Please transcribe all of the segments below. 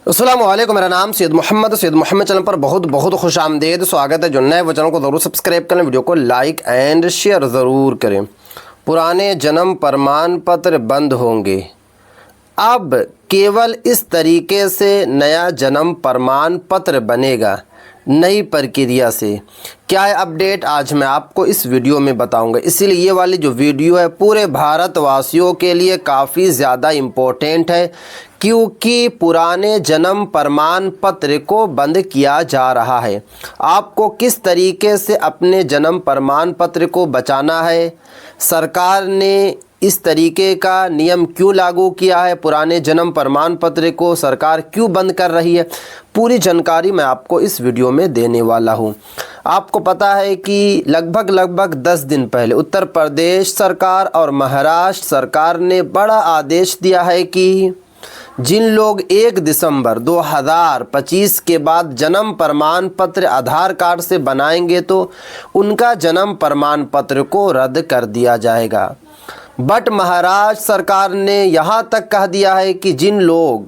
अस्सलाम वालेकुम। मेरा नाम सैयद मोहम्मद चैनल पर बहुत बहुत खुश आमदेद स्वागत है। जो नए वो चैनल को ज़रूर सब्सक्राइब करें, वीडियो को लाइक एंड शेयर ज़रूर करें। पुराने जन्म प्रमाण पत्र बंद होंगे, अब केवल इस तरीके से नया जन्म प्रमाण पत्र बनेगा, नई प्रक्रिया से। क्या है अपडेट, आज मैं आपको इस वीडियो में बताऊंगा। इसीलिए ये वाली जो वीडियो है पूरे भारतवासियों के लिए काफ़ी ज़्यादा इम्पोर्टेंट है, क्योंकि पुराने जन्म प्रमाण पत्र को बंद किया जा रहा है। आपको किस तरीके से अपने जन्म प्रमाण पत्र को बचाना है, सरकार ने इस तरीके का नियम क्यों लागू किया है, पुराने जन्म प्रमाण पत्र को सरकार क्यों बंद कर रही है, पूरी जानकारी मैं आपको इस वीडियो में देने वाला हूं। आपको पता है कि लगभग 10 दिन पहले उत्तर प्रदेश सरकार और महाराष्ट्र सरकार ने बड़ा आदेश दिया है कि जिन लोग 1 दिसंबर 2025 के बाद जन्म प्रमाण पत्र आधार कार्ड से बनाएंगे तो उनका जन्म प्रमाण पत्र को रद्द कर दिया जाएगा। बट महाराष्ट्र सरकार ने यहाँ तक कह दिया है कि जिन लोग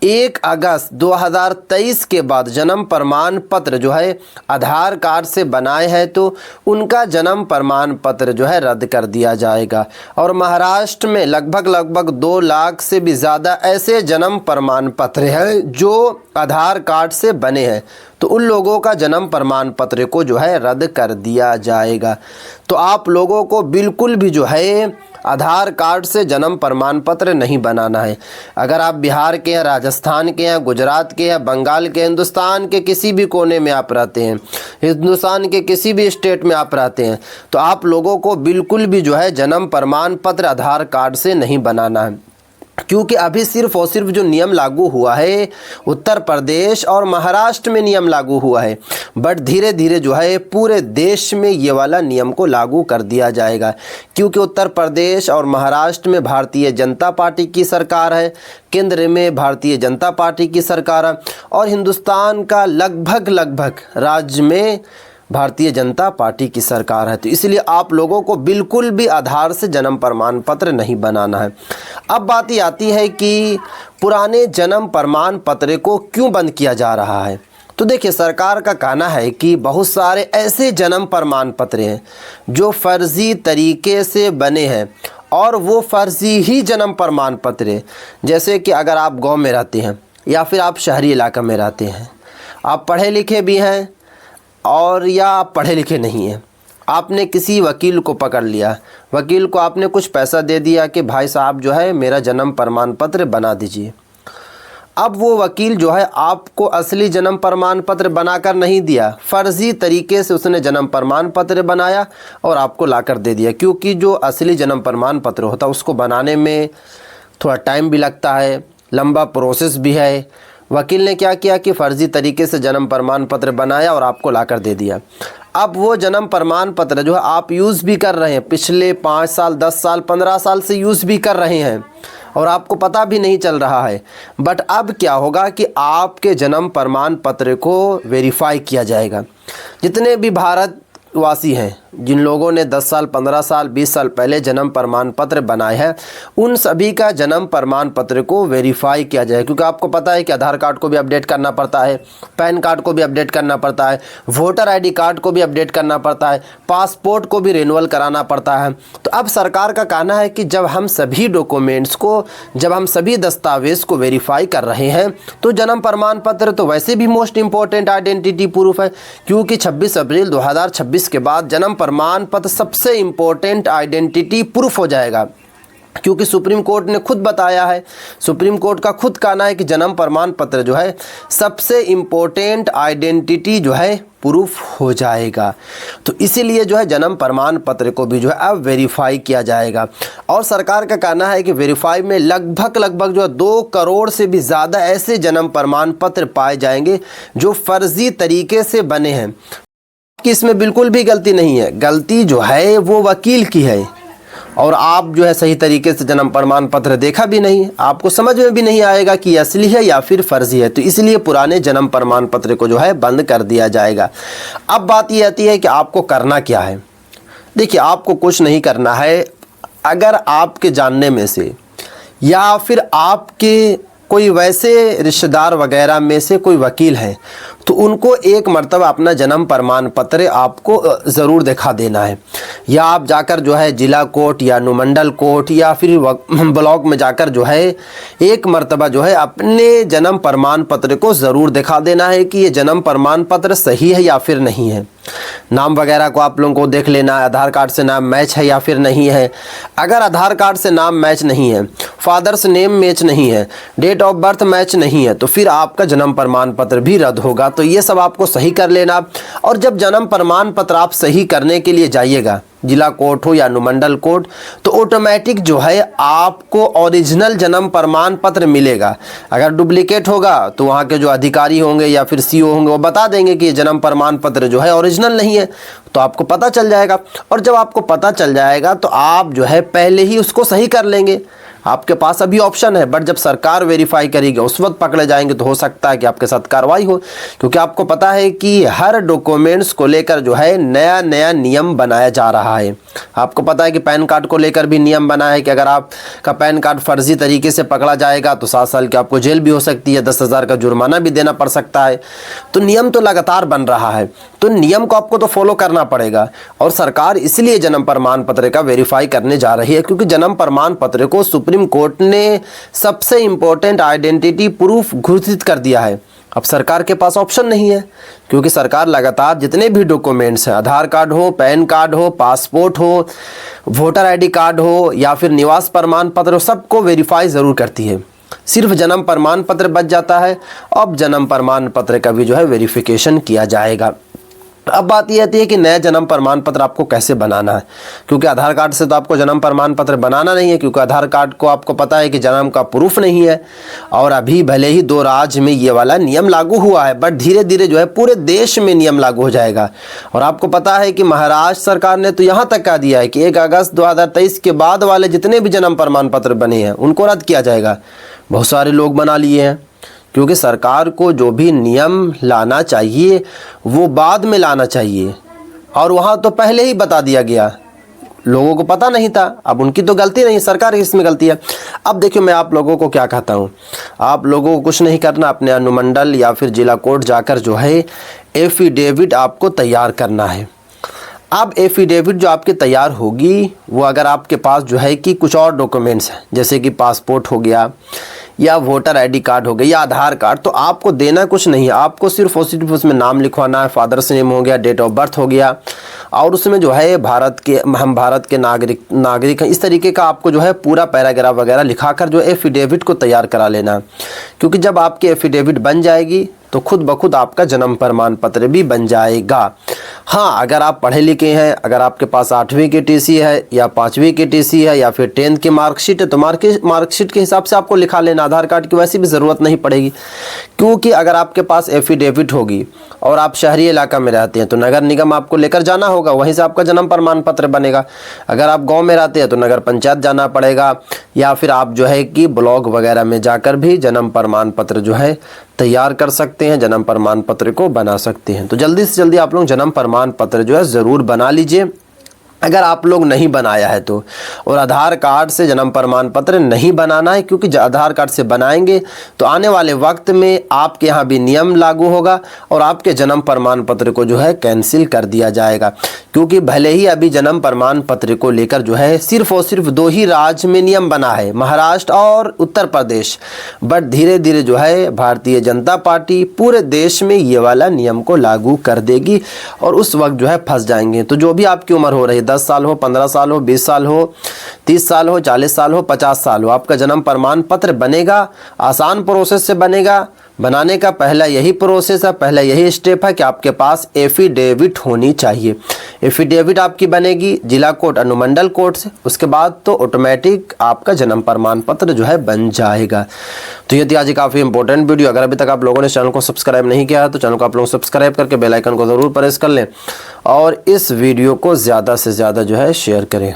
1 अगस्त 2023 के बाद जन्म प्रमाण पत्र जो है आधार कार्ड से बनाए हैं तो उनका जन्म प्रमाण पत्र जो है रद्द कर दिया जाएगा। और महाराष्ट्र में लगभग 2 लाख से भी ज़्यादा ऐसे जन्म प्रमाण पत्र हैं जो आधार कार्ड से बने हैं, तो उन लोगों का जन्म प्रमाण पत्र को जो है रद्द कर दिया जाएगा। तो आप लोगों को बिल्कुल भी जो है आधार कार्ड से जन्म प्रमाण पत्र नहीं बनाना है। अगर आप बिहार के हैं, राजस्थान के हैं, गुजरात के हैं, बंगाल के, हिंदुस्तान के किसी भी कोने में आप रहते हैं, हिंदुस्तान के किसी भी स्टेट में आप रहते हैं, तो आप लोगों को बिल्कुल भी जो है जन्म प्रमाण पत्र आधार कार्ड से नहीं बनाना है। क्योंकि अभी सिर्फ और सिर्फ जो नियम लागू हुआ है उत्तर प्रदेश और महाराष्ट्र में नियम लागू हुआ है, बट धीरे धीरे जो है पूरे देश में ये वाला नियम को लागू कर दिया जाएगा। क्योंकि उत्तर प्रदेश और महाराष्ट्र में भारतीय जनता पार्टी की सरकार है, केंद्र में भारतीय जनता पार्टी की सरकार है, और हिंदुस्तान का लगभग राज्य में भारतीय जनता पार्टी की सरकार है। तो इसलिए आप लोगों को बिल्कुल भी आधार से जन्म प्रमाण पत्र नहीं बनाना है। अब बात ये आती है कि पुराने जन्म प्रमाण पत्र को क्यों बंद किया जा रहा है। तो देखिए, सरकार का कहना है कि बहुत सारे ऐसे जन्म प्रमाण पत्र हैं जो फर्जी तरीके से बने हैं, और वो फर्जी ही जन्म प्रमाण पत्र है। जैसे कि अगर आप गाँव में रहते हैं या फिर आप शहरी इलाका में रहते हैं, आप पढ़े लिखे भी हैं और या आप पढ़े लिखे नहीं हैं, आपने किसी वकील को पकड़ लिया, वकील को आपने कुछ पैसा दे दिया कि भाई साहब जो है मेरा जन्म प्रमाण पत्र बना दीजिए। अब वो वकील जो है आपको असली जन्म प्रमाण पत्र बनाकर नहीं दिया, फर्जी तरीके से उसने जन्म प्रमाण पत्र बनाया और आपको लाकर दे दिया। क्योंकि जो असली जन्म प्रमाण पत्र होता है उसको बनाने में थोड़ा टाइम भी लगता है, लंबा प्रोसेस भी है। वकील ने क्या किया कि फ़र्ज़ी तरीके से जन्म प्रमाण पत्र बनाया और आपको लाकर दे दिया। अब वो जन्म प्रमाण पत्र जो है आप यूज़ भी कर रहे हैं, पिछले 5 साल 10 साल 15 साल से यूज़ भी कर रहे हैं और आपको पता भी नहीं चल रहा है। बट अब क्या होगा कि आपके जन्म प्रमाण पत्र को वेरीफाई किया जाएगा। जितने भी भारतवासी हैं, जिन लोगों ने 10 साल 15 साल 20 साल पहले जन्म प्रमाण पत्र बनाए हैं, उन सभी का जन्म प्रमाण पत्र को वेरीफाई किया जाए। क्योंकि आपको पता है कि आधार कार्ड को भी अपडेट करना पड़ता है, पैन कार्ड को भी अपडेट करना पड़ता है, वोटर आईडी कार्ड को भी अपडेट करना पड़ता है, पासपोर्ट को भी रिन्यूअल कराना पड़ता है। तो अब सरकार का कहना है कि जब हम सभी डॉक्यूमेंट्स को, जब हम सभी दस्तावेज़ को वेरीफाई कर रहे हैं तो जन्म प्रमाण पत्र तो वैसे भी मोस्ट इंपॉर्टेंट आइडेंटिटी प्रूफ है। क्योंकि 26 अप्रैल 2026 के बाद जन्म प्रमाण पत्र सबसे इम्पोर्टेंट आइडेंटिटी प्रूफ हो जाएगा। क्योंकि सुप्रीम कोर्ट ने खुद बताया है, सुप्रीम कोर्ट का खुद कहना है कि जन्म प्रमाण पत्र जो है सबसे इम्पोर्टेंट आइडेंटिटी जो है प्रूफ हो जाएगा। तो इसीलिए जो है जन्म प्रमाण पत्र को भी जो है अब वेरीफाई किया जाएगा। और सरकार का कहना है कि वेरीफाई में लगभग जो है 2 करोड़ से भी ज़्यादा ऐसे जन्म प्रमाण पत्र पाए जाएंगे जो फर्जी तरीके से बने हैं। कि इसमें बिल्कुल भी गलती नहीं है, गलती जो है वो वकील की है। और आप जो है सही तरीके से जन्म प्रमाण पत्र देखा भी नहीं, आपको समझ में भी नहीं आएगा कि असली है या फिर फर्जी है। तो इसलिए पुराने जन्म प्रमाण पत्र को जो है बंद कर दिया जाएगा। अब बात ये आती है कि आपको करना क्या है। देखिए, आपको कुछ नहीं करना है। अगर आपके जानने में से या फिर आपके कोई वैसे रिश्तेदार वगैरह में से कोई वकील हैं तो उनको एक मर्तबा अपना जन्म प्रमाण पत्र आपको ज़रूर दिखा देना है, या आप जाकर जो है जिला कोर्ट या अनुमंडल कोर्ट या फिर ब्लॉक में जाकर जो है एक मर्तबा जो है अपने जन्म प्रमाण पत्र को ज़रूर दिखा देना है कि ये जन्म प्रमाण पत्र सही है या फिर नहीं है। नाम वगैरह को आप लोगों को देख लेना है, आधार कार्ड से नाम मैच है या फिर नहीं है। अगर आधार कार्ड से नाम मैच नहीं है, फादर्स नेम मैच नहीं है, डेट ऑफ बर्थ मैच नहीं है, तो फिर आपका जन्म प्रमाण पत्र भी रद्द होगा। तो ये सब आपको सही कर लेना। और जब जन्म प्रमाण पत्र आप सही करने के लिए जाइएगा, जिला कोर्ट हो या अनुमंडल कोर्ट, तो ऑटोमेटिक जो है आपको ओरिजिनल जन्म प्रमाण पत्र मिलेगा। अगर डुप्लीकेट होगा तो वहाँ के जो अधिकारी होंगे या फिर सीओ होंगे वो बता देंगे कि ये जन्म प्रमाण पत्र जो है ओरिजिनल नहीं है, तो आपको पता चल जाएगा। और जब आपको पता चल जाएगा तो आप जो है पहले ही उसको सही कर लेंगे। आपके पास अभी ऑप्शन है, बट जब सरकार वेरीफाई करेगी उस वक्त पकड़े जाएंगे तो हो सकता है कि आपके साथ कार्रवाई हो, क्योंकि आपको पता है कि हर डॉक्यूमेंट्स को लेकर जो है नया नया नियम बनाया जा रहा है। आपको पता है कि पैन कार्ड को लेकर भी नियम बना है कि अगर आपका पैन कार्ड फर्जी तरीके से पकड़ा जाएगा तो 7 साल की आपको जेल भी हो सकती है, 10,000 का जुर्माना भी देना पड़ सकता है। तो नियम तो लगातार बन रहा है, तो नियम को आपको तो फॉलो करना पड़ेगा। और सरकार इसलिए जन्म प्रमाण पत्र का वेरीफाई करने जा रही है क्योंकि जन्म प्रमाण पत्र को सुप्रीम कोर्ट ने सबसे इंपॉर्टेंट आइडेंटिटी प्रूफ घोषित कर दिया है। अब सरकार के पास ऑप्शन नहीं है, क्योंकि सरकार लगातार जितने भी डॉक्यूमेंट्स हैं, आधार कार्ड हो, पैन कार्ड हो, पासपोर्ट हो, वोटर आईडी कार्ड हो या फिर निवास प्रमाण पत्र हो, सबको वेरीफाई ज़रूर करती है। सिर्फ जन्म प्रमाण पत्र बच जाता है। अब जन्म प्रमाण पत्र का भी जो है वेरिफिकेशन किया जाएगा। अब बात यह आती है कि नया जन्म प्रमाण पत्र आपको कैसे बनाना है, क्योंकि आधार कार्ड से तो आपको जन्म प्रमाण पत्र बनाना नहीं है, क्योंकि आधार कार्ड को आपको पता है कि जन्म का प्रूफ नहीं है। और अभी भले ही 2 राज्य में ये वाला नियम लागू हुआ है, बट धीरे धीरे जो है पूरे देश में नियम लागू हो जाएगा। और आपको पता है कि महाराष्ट्र सरकार ने तो यहाँ तक कह दिया है कि 1 अगस्त 2023 के बाद वाले जितने भी जन्म प्रमाण पत्र बने हैं उनको रद्द किया जाएगा। बहुत सारे लोग बना लिए हैं, क्योंकि सरकार को जो भी नियम लाना चाहिए वो बाद में लाना चाहिए, और वहाँ तो पहले ही बता दिया गया, लोगों को पता नहीं था। अब उनकी तो गलती नहीं, सरकार की इसमें गलती है। अब देखिए, मैं आप लोगों को क्या कहता हूँ, आप लोगों को कुछ नहीं करना, अपने अनुमंडल या फिर जिला कोर्ट जाकर जो है एफिडेविट आपको तैयार करना है। अब एफिडेविट जो आपकी तैयार होगी वो अगर आपके पास जो है कि कुछ और डॉक्यूमेंट्स हैं, जैसे कि पासपोर्ट हो गया या वोटर आईडी कार्ड हो गया या आधार कार्ड, तो आपको देना कुछ नहीं है। आपको सिर्फ और सिर्फ उसमें नाम लिखवाना है, फादर्स नेम हो गया, डेट ऑफ बर्थ हो गया, और उसमें जो है हम भारत के नागरिक हैं, इस तरीके का आपको जो है पूरा पैराग्राफ वगैरह लिखाकर जो एफिडेविट को तैयार करा लेना। क्योंकि जब आपकी एफिडेविट बन जाएगी तो खुद ब खुद आपका जन्म प्रमाण पत्र भी बन जाएगा। हाँ, अगर आप पढ़े लिखे हैं, अगर आपके पास 8वीं की टीसी है या 5वीं की टीसी है या फिर 10th की मार्कशीट है, तो मार्कशीट के हिसाब से आपको लिखा लेना। आधार कार्ड की वैसे भी ज़रूरत नहीं पड़ेगी, क्योंकि अगर आपके पास एफिडेविट होगी और आप शहरी इलाका में रहते हैं तो नगर निगम आपको लेकर जाना होगा, वहीं से आपका जन्म प्रमाण पत्र बनेगा। अगर आप गाँव में रहते हैं तो नगर पंचायत जाना पड़ेगा, या फिर आप जो है कि ब्लॉक वगैरह में जाकर भी जन्म प्रमाण पत्र जो है तैयार कर सकते हैं, जन्म प्रमाण पत्र को बना सकते हैं। तो जल्दी से जल्दी आप लोग जन्म प्रमाण पत्र जो है ज़रूर बना लीजिए, अगर आप लोग नहीं बनाया है तो। और आधार कार्ड से जन्म प्रमाण पत्र नहीं बनाना है, क्योंकि आधार कार्ड से बनाएंगे तो आने वाले वक्त में आपके यहाँ भी नियम लागू होगा और आपके जन्म प्रमाण पत्र को जो है कैंसिल कर दिया जाएगा। क्योंकि भले ही अभी जन्म प्रमाण पत्र को लेकर जो है सिर्फ और सिर्फ 2 ही राज्य में नियम बना है, महाराष्ट्र और उत्तर प्रदेश, बट धीरे धीरे जो है भारतीय जनता पार्टी पूरे देश में ये वाला नियम को लागू कर देगी और उस वक्त जो है फंस जाएंगे। तो जो भी आपकी उम्र हो रही है, 10 साल हो, 15 साल हो, 20 साल हो, 30 साल हो, 40 साल हो, 50 साल हो, आपका जन्म प्रमाण पत्र बनेगा। आसान प्रोसेस से बनेगा। बनाने का पहला यही प्रोसेस है, पहला यही स्टेप है कि आपके पास एफिडेविट होनी चाहिए। एफिडेविट आपकी बनेगी जिला कोर्ट, अनुमंडल कोर्ट से, उसके बाद तो ऑटोमेटिक आपका जन्म प्रमाण पत्र जो है बन जाएगा। तो ये थी आज काफ़ी इंपॉर्टेंट वीडियो। अगर अभी तक आप लोगों ने चैनल को सब्सक्राइब नहीं किया है तो चैनल को आप लोग सब्सक्राइब करके बेल आइकन को ज़रूर प्रेस कर लें और इस वीडियो को ज़्यादा से ज़्यादा जो है शेयर करें।